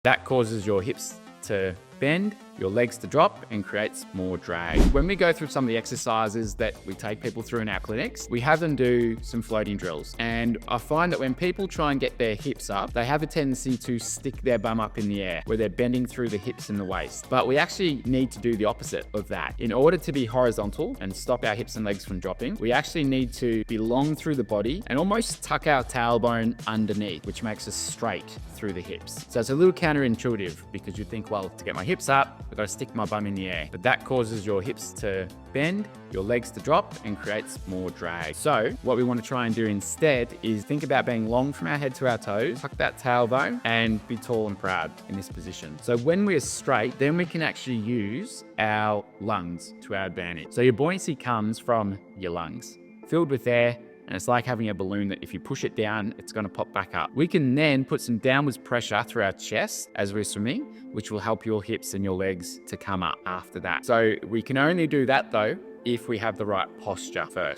That causes your hips to bend, your legs to drop, and creates more drag. When we go through some of the exercises that we take people through in our clinics, we have them do some floating drills. And I find that when people try and get their hips up, they have a tendency to stick their bum up in the air where they're bending through the hips and the waist. But we actually need to do the opposite of that. In order to be horizontal and stop our hips and legs from dropping, we actually need to be long through the body and almost tuck our tailbone underneath, which makes us straight through the hips. So it's a little counterintuitive because you think, well, to get my hips up, I've got to stick my bum in the air. But that causes your hips to bend, your legs to drop, and creates more drag. So what we want to try and do instead is think about being long from our head to our toes, tuck that tailbone, and be tall and proud in this position. So when we're straight, then we can actually use our lungs to our advantage. So your buoyancy comes from your lungs, filled with air, and it's like having a balloon that if you push it down, it's going to pop back up. We can then put some downwards pressure through our chest as we're swimming, which will help your hips and your legs to come up after that. So we can only do that though if we have the right posture first.